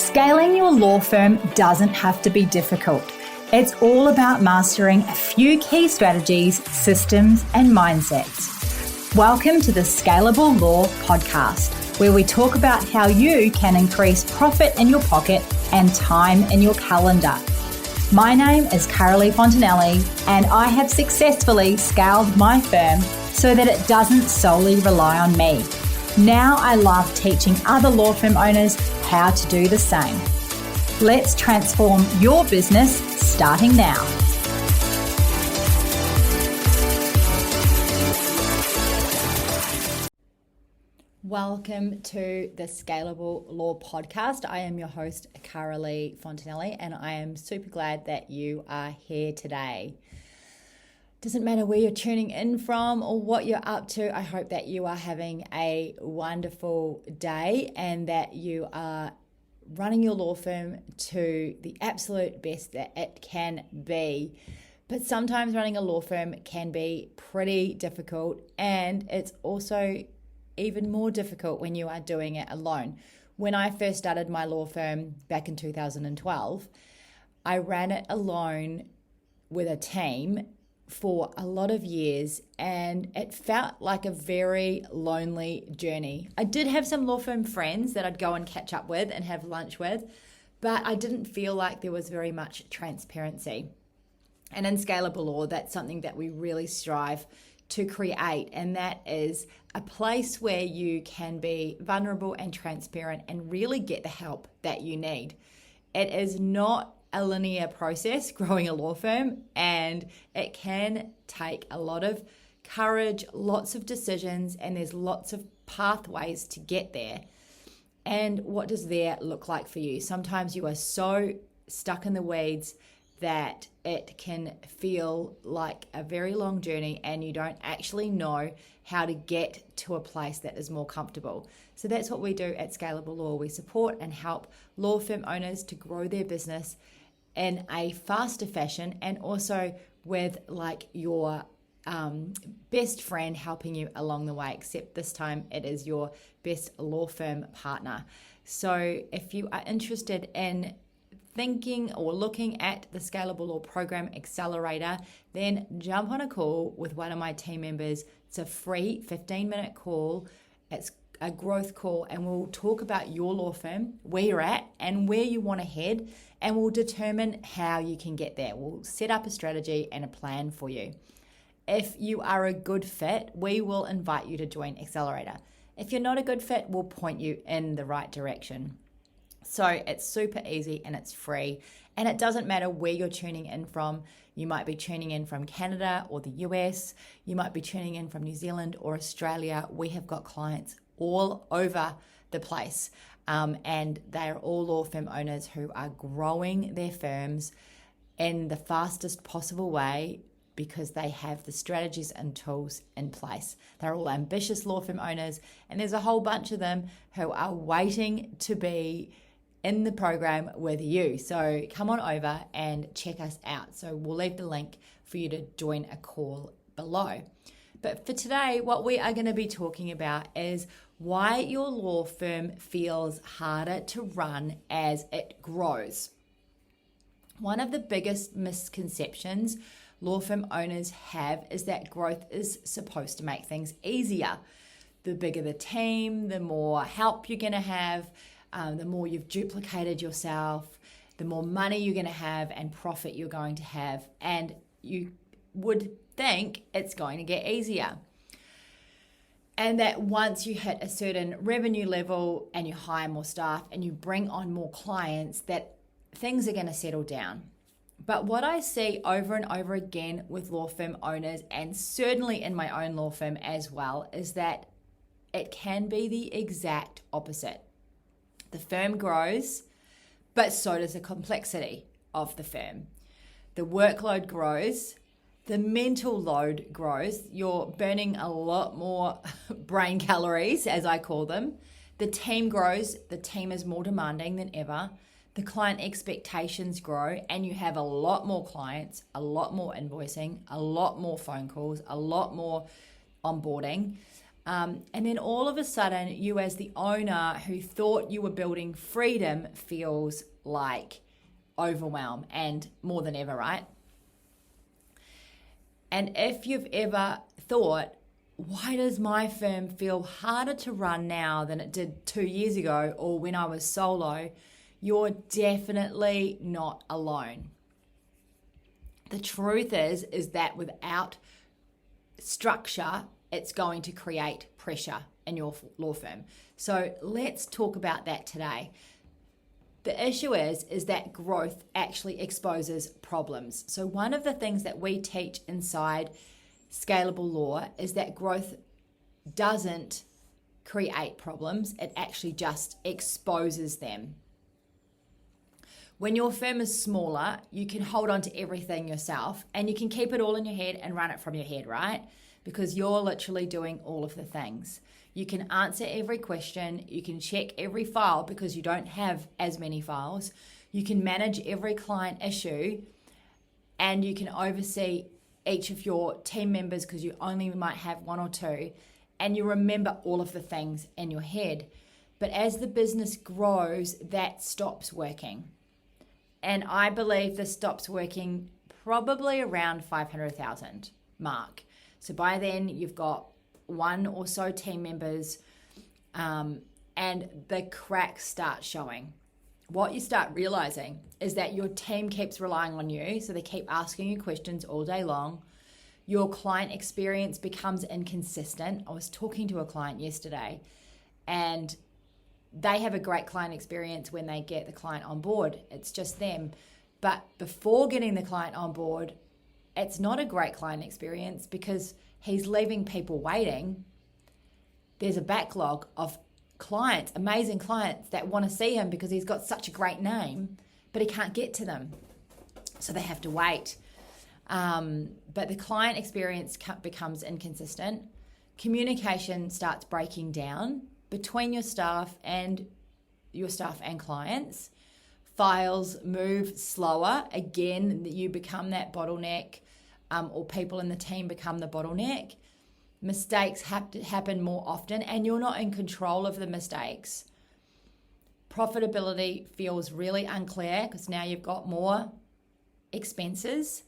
Scaling your law firm doesn't have to be difficult. It's all about mastering a few key strategies, systems, and mindsets. Welcome to the Scalable Law Podcast, where we talk about how you can increase profit in your pocket and time in your calendar. My name is Carolee Fontanelli, and I have successfully scaled my firm so that it doesn't solely rely on me. Now I love teaching other law firm owners how to do the same. Let's transform your business starting now. Welcome to the Scalable Law Podcast. I am your host, Carolee Fontanelli, and I am super glad that you are here today. Doesn't matter where you're tuning in from or what you're up to, I hope that you are having a wonderful day and that you are running your law firm to the absolute best that it can be. But sometimes running a law firm can be pretty difficult, and it's also even more difficult when you are doing it alone. When I first started my law firm back in 2012, I ran it alone with a team for a lot of years, and it felt like a very lonely journey. I did have some law firm friends that I'd go and catch up with and have lunch with, but I didn't feel like there was very much transparency. And in Scalable Law, that's something that we really strive to create, and that is a place where you can be vulnerable and transparent and really get the help that you need. It is not a linear process growing a law firm, and it can take a lot of courage, lots of decisions, and there's lots of pathways to get there. And what does there look like for you? Sometimes you are so stuck in the weeds that it can feel like a very long journey and you don't actually know how to get to a place that is more comfortable. So that's what we do at Scalable Law. We support and help law firm owners to grow their business in a faster fashion, and also with like your best friend helping you along the way, except this time it is your best law firm partner. So if you are interested in thinking or looking at the Scalable Law Program Accelerator, then jump on a call with one of my team members. It's a free 15-minute call. It's a growth call, and we'll talk about your law firm, where you're at and where you want to head, and we'll determine how you can get there. We'll set up a strategy and a plan for you. If you are a good fit, we will invite you to join Accelerator. If you're not a good fit, we'll point you in the right direction. So it's super easy and it's free, and it doesn't matter where you're tuning in from. You might be tuning in from Canada or the US. You might be tuning in from New Zealand or Australia. We have got clients all over the place, and they're all law firm owners who are growing their firms in the fastest possible way because they have the strategies and tools in place. They're all ambitious law firm owners, and there's a whole bunch of them who are waiting to be in the program with you. So come on over and check us out. So we'll leave the link for you to join a call below. But for today, what we are going to be talking about is why your law firm feels harder to run as it grows. One of the biggest misconceptions law firm owners have is that growth is supposed to make things easier. The bigger the team, the more help you're going to have, the more you've duplicated yourself, the more money you're going to have and profit you're going to have, and you would think it's going to get easier. And that once you hit a certain revenue level and you hire more staff and you bring on more clients, that things are going to settle down. But what I see over and over again with law firm owners, and certainly in my own law firm as well, is that it can be the exact opposite. The firm grows, but so does the complexity of the firm. The workload grows, the mental load grows. You're burning a lot more brain calories, as I call them. The team grows. The team is more demanding than ever. The client expectations grow, and you have a lot more clients, a lot more invoicing, a lot more phone calls, a lot more onboarding. And then all of a sudden, you as the owner who thought you were building freedom feels like overwhelm, and more than ever, right? And if you've ever thought, why does my firm feel harder to run now than it did 2 years ago or when I was solo? You're definitely not alone. The truth is that without structure, it's going to create pressure in your law firm. So let's talk about that today. The issue is that growth actually exposes problems. So one of the things that we teach inside Scalable Law is that growth doesn't create problems. It actually just exposes them. When your firm is smaller, you can hold on to everything yourself and you can keep it all in your head and run it from your head, right? Because you're literally doing all of the things. You can answer every question, you can check every file because you don't have as many files. You can manage every client issue and you can oversee each of your team members because you only might have one or two, and you remember all of the things in your head. But as the business grows, that stops working. And I believe this stops working probably around 500,000 mark. So by then you've got one or so team members, and the cracks start showing. What you start realizing is that your team keeps relying on you, so they keep asking you questions all day long. Your client experience becomes inconsistent. I was talking to a client yesterday, and they have a great client experience when they get the client on board. It's just them. But before getting the client on board, it's not a great client experience because he's leaving people waiting. There's a backlog of clients, amazing clients that want to see him because he's got such a great name, but he can't get to them. So they have to wait. But the client experience becomes inconsistent. Communication starts breaking down between your staff and clients. Files move slower. Again, you become that bottleneck, or people in the team become the bottleneck. Mistakes happen more often and you're not in control of the mistakes. Profitability feels really unclear because now you've got more expenses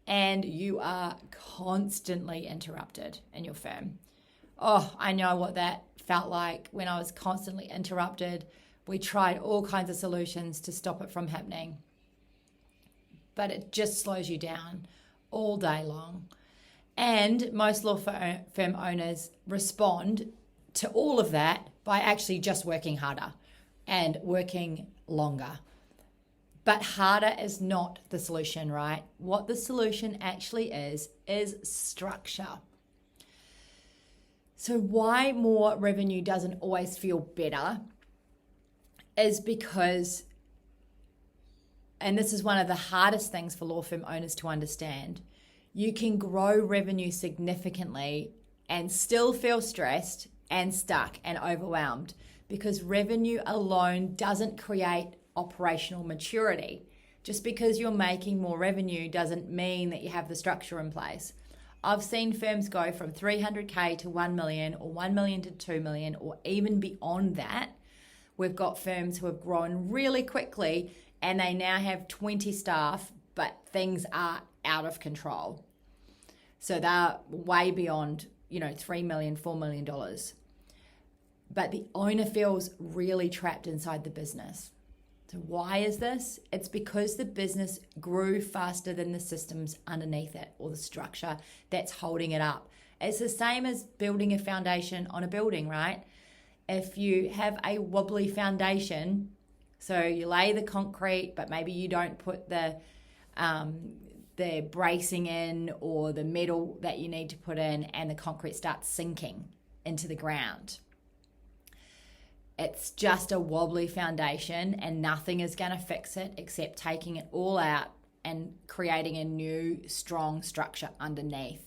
and you are constantly interrupted in your firm. Oh, I know what that felt like when I was constantly interrupted. We tried all kinds of solutions to stop it from happening, but it just slows you down all day long. And most law firm owners respond to all of that by actually just working harder and working longer. But harder is not the solution, right? What the solution actually is structure. So why more revenue doesn't always feel better is because, and this is one of the hardest things for law firm owners to understand, you can grow revenue significantly and still feel stressed and stuck and overwhelmed because revenue alone doesn't create operational maturity. Just because you're making more revenue doesn't mean that you have the structure in place. I've seen firms go from 300K to 1 million or 1 million to 2 million or even beyond that. We've got firms who have grown really quickly and they now have 20 staff, but things are out of control. So they're way beyond, $3 million, $4 million. But the owner feels really trapped inside the business. So why is this? It's because the business grew faster than the systems underneath it or the structure that's holding it up. It's the same as building a foundation on a building, right? If you have a wobbly foundation, so you lay the concrete, but maybe you don't put the bracing in or the metal that you need to put in, and the concrete starts sinking into the ground. It's just a wobbly foundation and nothing is going to fix it except taking it all out and creating a new strong structure underneath.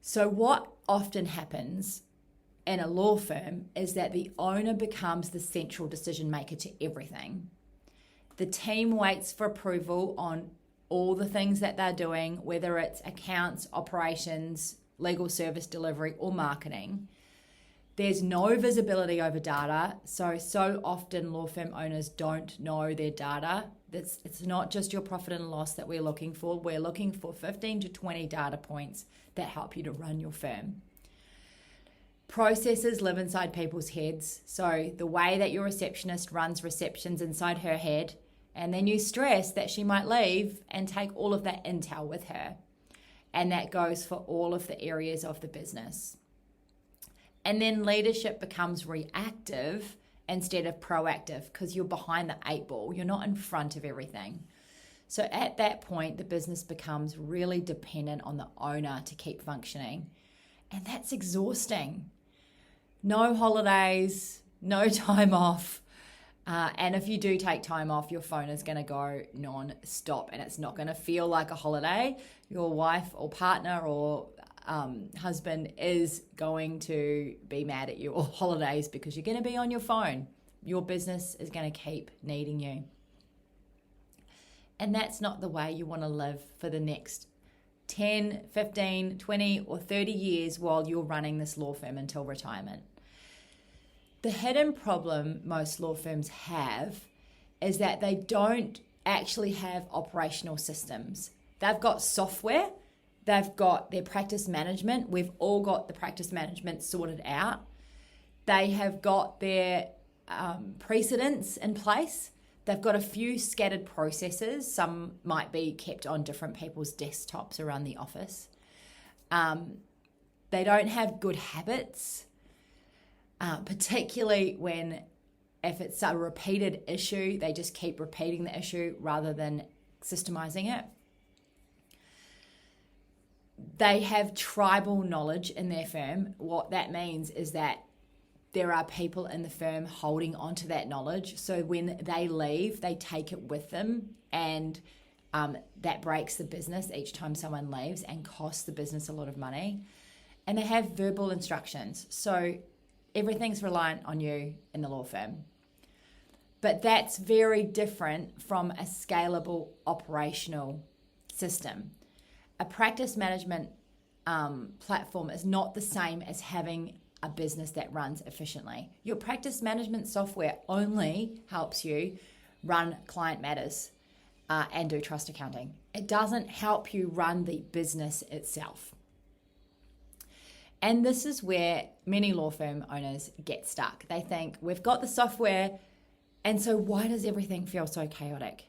So what often happens in a law firm is that the owner becomes the central decision maker to everything. The team waits for approval on all the things that they're doing, whether it's accounts, operations, legal service delivery, or marketing. There's no visibility over data. So often law firm owners don't know their data. It's not just your profit and loss that we're looking for. We're looking for 15 to 20 data points that help you to run your firm. Processes live inside people's heads. So the way that your receptionist runs receptions inside her head, and then you stress that she might leave and take all of that intel with her. And that goes for all of the areas of the business. And then leadership becomes reactive instead of proactive because you're behind the 8 ball. You're not in front of everything. So at that point, the business becomes really dependent on the owner to keep functioning. And that's exhausting. No holidays, no time off. And if you do take time off, your phone is going to go non-stop and it's not going to feel like a holiday. Your wife or partner or husband is going to be mad at you all holidays because you're going to be on your phone. Your business is going to keep needing you. And that's not the way you want to live for the next 10, 15, 20 or 30 years while you're running this law firm until retirement. The hidden problem most law firms have is that they don't actually have operational systems. They've got software, they've got their practice management. We've all got the practice management sorted out. They have got their precedents in place. They've got a few scattered processes. Some might be kept on different people's desktops around the office. They don't have good habits, particularly if it's a repeated issue, they just keep repeating the issue rather than systemizing it. They have tribal knowledge in their firm. What that means is that there are people in the firm holding onto that knowledge. So when they leave, they take it with them, and that breaks the business each time someone leaves and costs the business a lot of money. And they have verbal instructions. So everything's reliant on you in the law firm. But that's very different from a scalable operational system. A practice management platform is not the same as having a business that runs efficiently. Your practice management software only helps you run client matters and do trust accounting. It doesn't help you run the business itself. And this is where many law firm owners get stuck. They think, we've got the software, and so why does everything feel so chaotic?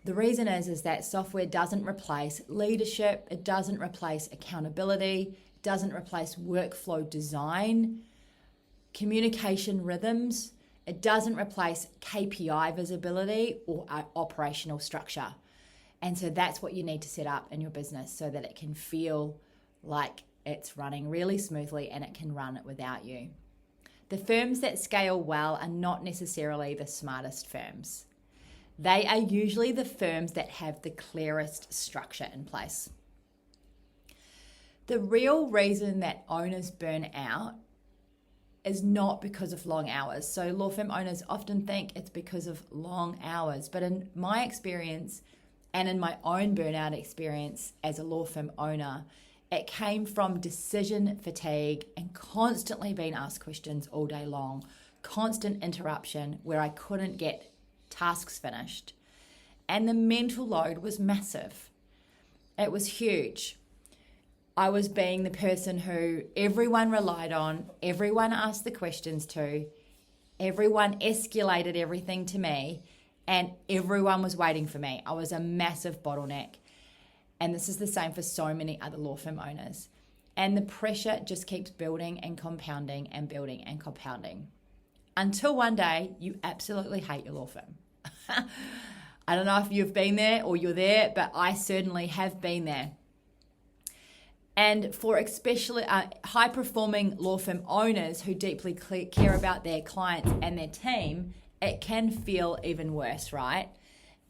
The reason is that software doesn't replace leadership, it doesn't replace accountability, it doesn't replace workflow design, communication rhythms, it doesn't replace KPI visibility or operational structure. And so that's what you need to set up in your business so that it can feel like it's running really smoothly and it can run without you. The firms that scale well are not necessarily the smartest firms. They are usually the firms that have the clearest structure in place. The real reason that owners burn out is not because of long hours. So law firm owners often think it's because of long hours. But in my experience and in my own burnout experience as a law firm owner, it came from decision fatigue and constantly being asked questions all day long, constant interruption where I couldn't get tasks finished. And the mental load was massive. It was huge. I was being the person who everyone relied on, everyone asked the questions to, everyone escalated everything to me, and everyone was waiting for me. I was a massive bottleneck. And this is the same for so many other law firm owners. And the pressure just keeps building and compounding and building and compounding until one day you absolutely hate your law firm. I don't know if you've been there or you're there, but I certainly have been there. And for especially high-performing law firm owners who deeply care about their clients and their team, it can feel even worse, right?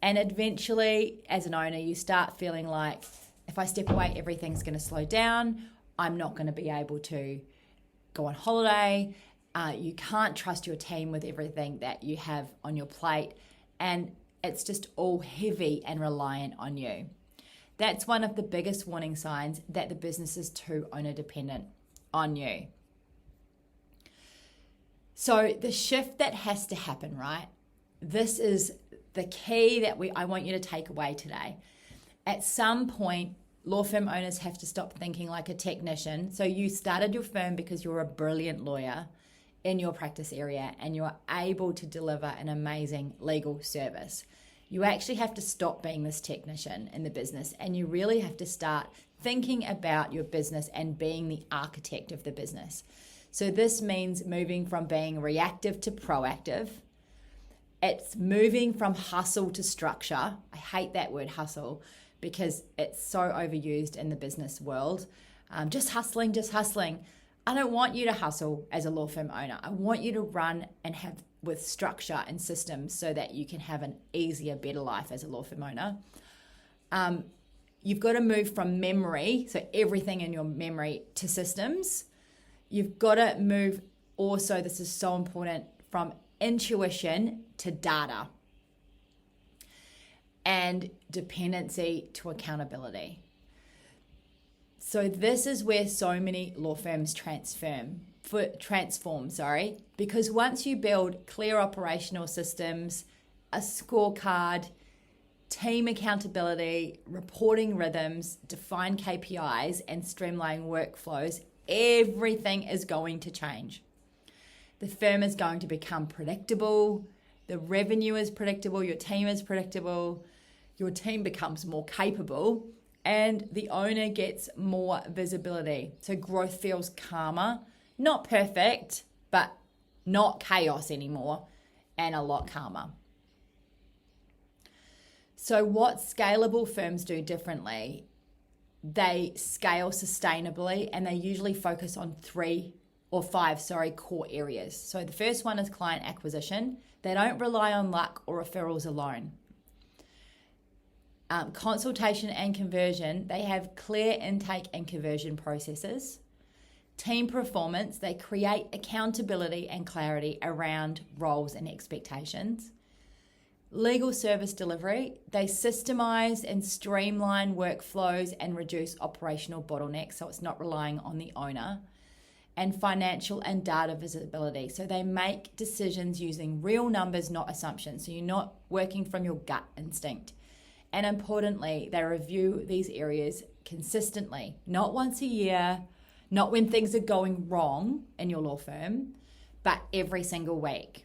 And eventually, as an owner, you start feeling like, if I step away, everything's going to slow down. I'm not going to be able to go on holiday. You can't trust your team with everything that you have on your plate. And it's just all heavy and reliant on you. That's one of the biggest warning signs that the business is too owner dependent on you. So the shift that has to happen, right? This is the key that I want you to take away today. At some point, law firm owners have to stop thinking like a technician. So you started your firm because you're a brilliant lawyer in your practice area and you're able to deliver an amazing legal service. You actually have to stop being this technician in the business, and you really have to start thinking about your business and being the architect of the business. So this means moving from being reactive to proactive. It's moving from hustle to structure. I hate that word hustle because it's so overused in the business world. Just hustling. I don't want you to hustle as a law firm owner. I want you to run and have with structure and systems so that you can have an easier, better life as a law firm owner. You've got to move from memory, so everything in your memory, to systems. You've got to move also, this is so important, from intuition to data, and dependency to accountability. So this is where so many law firms transform, because once you build clear operational systems, a scorecard, team accountability, reporting rhythms, defined KPIs, and streamline workflows, everything is going to change. The firm is going to become predictable. The revenue is predictable. Your team is predictable. Your team becomes more capable, and the owner gets more visibility. So growth feels calmer, not perfect, but not chaos anymore, and a lot calmer. So what scalable firms do differently, they scale sustainably, and they usually focus on 5 core areas. So the first one is client acquisition. They don't rely on luck or referrals alone. Consultation and conversion, they have clear intake and conversion processes. Team performance, they create accountability and clarity around roles and expectations. Legal service delivery, they systemize and streamline workflows and reduce operational bottlenecks, so it's not relying on the owner. And financial and data visibility, so they make decisions using real numbers, not assumptions, so you're not working from your gut instinct. And importantly, they review these areas consistently, not once a year, not when things are going wrong in your law firm, but every single week.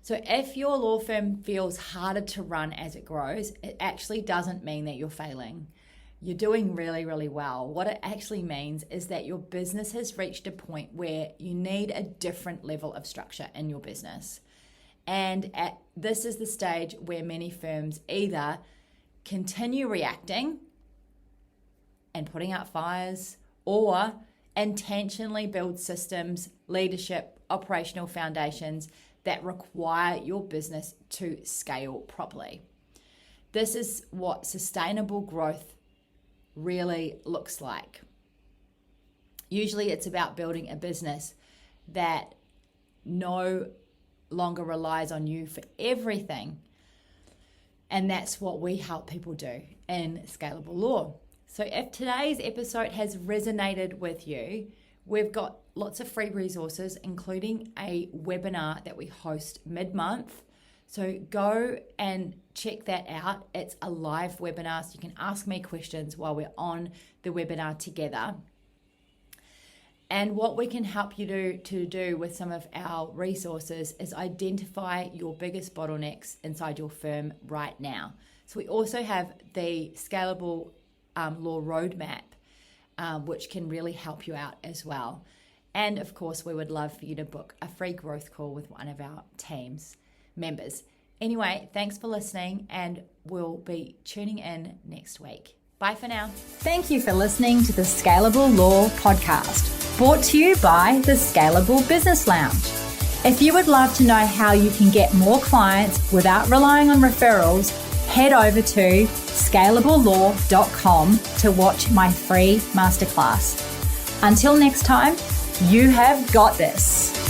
So if your law firm feels harder to run as it grows, it actually doesn't mean that you're failing. You're doing really, really well. What it actually means is that your business has reached a point where you need a different level of structure in your business. And this is the stage where many firms either continue reacting and putting out fires, or intentionally build systems, leadership, operational foundations that require your business to scale properly. This is what sustainable growth really looks like. Usually it's about building a business that no longer relies on you for everything. And that's what we help people do in Scalable Law. So if today's episode has resonated with you, we've got lots of free resources, including a webinar that we host mid-month. So go and check that out. It's a live webinar, so you can ask me questions while we're on the webinar together. And what we can help you to do with some of our resources is identify your biggest bottlenecks inside your firm right now. So we also have the Scalable Law Roadmap, which can really help you out as well. And of course, we would love for you to book a free growth call with one of our team's members. Anyway, thanks for listening, and we'll be tuning in next week. Bye for now. Thank you for listening to the Scalable Law Podcast, brought to you by the Scalable Business Lounge. If you would love to know how you can get more clients without relying on referrals, head over to scalablelaw.com to watch my free masterclass. Until next time, you have got this.